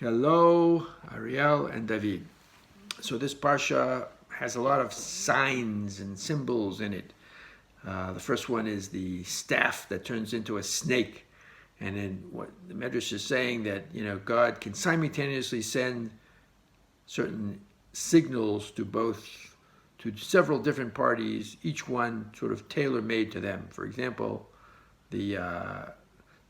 Hello, Ariel and David. So this parsha has a lot of signs and symbols in it. The first one is the staff that turns into a snake. And then what the Midrash is saying that, God can simultaneously send certain signals to several different parties, each one sort of tailor-made to them. For example, the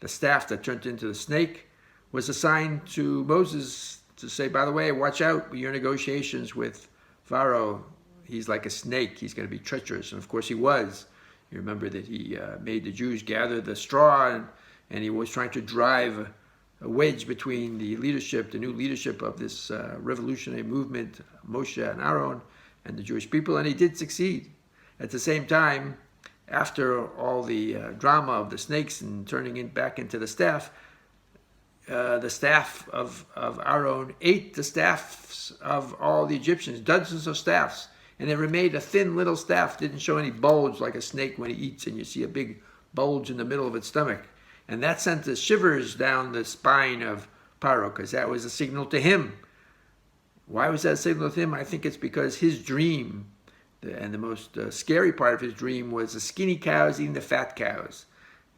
staff that turned into the snake was assigned to Moses to say, by the way, watch out with your negotiations with Pharaoh. He's like a snake. He's going to be treacherous. And of course he was. You remember that he made the Jews gather the straw, and he was trying to drive a wedge between the new leadership of this revolutionary movement, Moshe and Aaron, and the Jewish people, and he did succeed. At the same time, after all the drama of the snakes and turning it back into the staff of Aaron ate the staffs of all the Egyptians, dozens of staffs, and it remained a thin little staff, didn't show any bulge like a snake when he eats, and you see a big bulge in the middle of its stomach. And that sent the shivers down the spine of Pharaoh, because that was a signal to him. Why was that a signal to him? I think it's because his dream, and the most scary part of his dream, was the skinny cows eating the fat cows.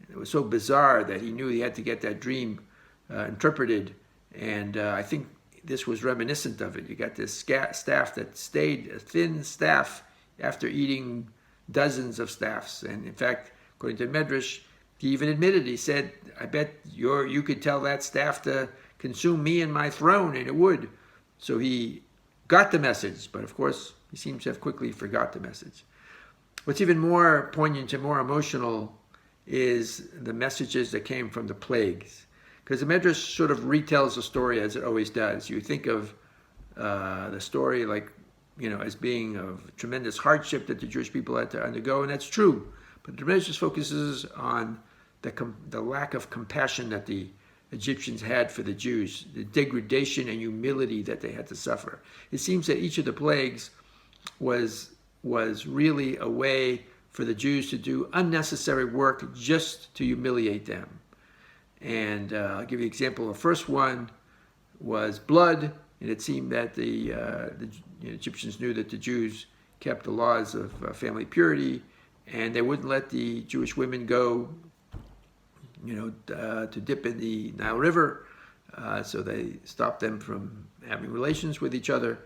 It was so bizarre that he knew he had to get that dream interpreted, and I think this was reminiscent of it. You got this staff that stayed a thin staff after eating dozens of staffs, and in fact, according to Midrash, he even admitted, he said, I bet you could tell that staff to consume me and my throne, and it would. So he got the message, but of course, he seems to have quickly forgot the message. What's even more poignant and more emotional is the messages that came from the plagues. Because the Midrash sort of retells the story as it always does. You think of the story as being of tremendous hardship that the Jewish people had to undergo, and that's true. But the Midrash focuses on the lack of compassion that the Egyptians had for the Jews, the degradation and humility that they had to suffer. It seems that each of the plagues was really a way for the Jews to do unnecessary work just to humiliate them. And I'll give you an example. The first one was blood, and it seemed that the Egyptians knew that the Jews kept the laws of family purity, and they wouldn't let the Jewish women go, to dip in the Nile River, so they stopped them from having relations with each other.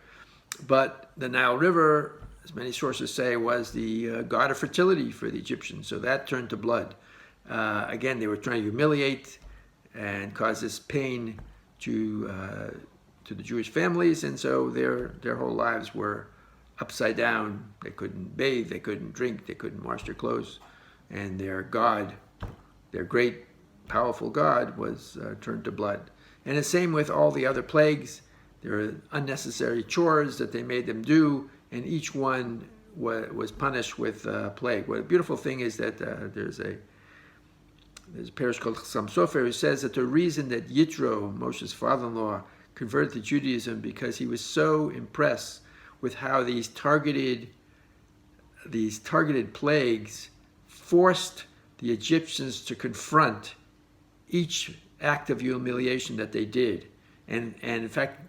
But the Nile River, as many sources say, was the god of fertility for the Egyptians, so that turned to blood. Again, they were trying to humiliate and cause this pain to the Jewish families, and so their whole lives were upside down. They couldn't bathe, they couldn't drink, they couldn't wash their clothes, and their God, their great, powerful God, was turned to blood. And the same with all the other plagues. There were unnecessary chores that they made them do, and each one was punished with a plague. What a beautiful thing is that there's a parish called Chassam Sofer who says that the reason that Yitro, Moshe's father-in-law, converted to Judaism because he was so impressed with how these targeted plagues forced the Egyptians to confront each act of humiliation that they did. And in fact,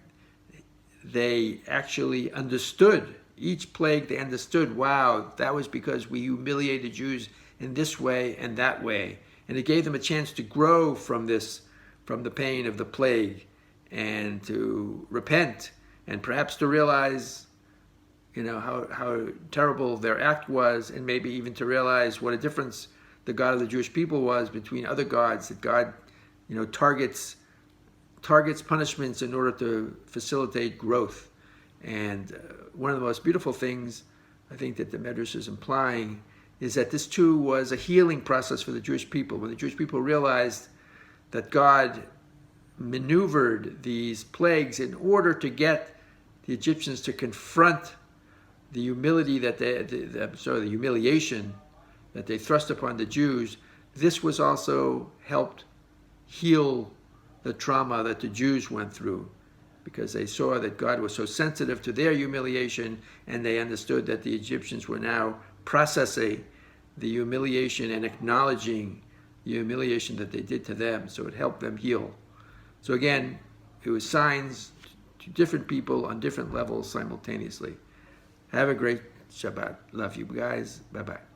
they actually understood each plague. They understood, wow, that was because we humiliated Jews in this way and that way. And it gave them a chance to grow from the pain of the plague, and to repent, and perhaps to realize, how terrible their act was, and maybe even to realize what a difference the God of the Jewish people was between other gods, that God, targets punishments in order to facilitate growth. And one of the most beautiful things, I think, that the Midrash is implying is that this too was a healing process for the Jewish people. When the Jewish people realized that God maneuvered these plagues in order to get the Egyptians to confront the humiliation that they thrust upon the Jews, this was also helped heal the trauma that the Jews went through, because they saw that God was so sensitive to their humiliation, and they understood that the Egyptians were now processing the humiliation and acknowledging the humiliation that they did to them, so it helped them heal. So again, It was signs to different people on different levels simultaneously. Have a great Shabbat. Love you guys. Bye-bye.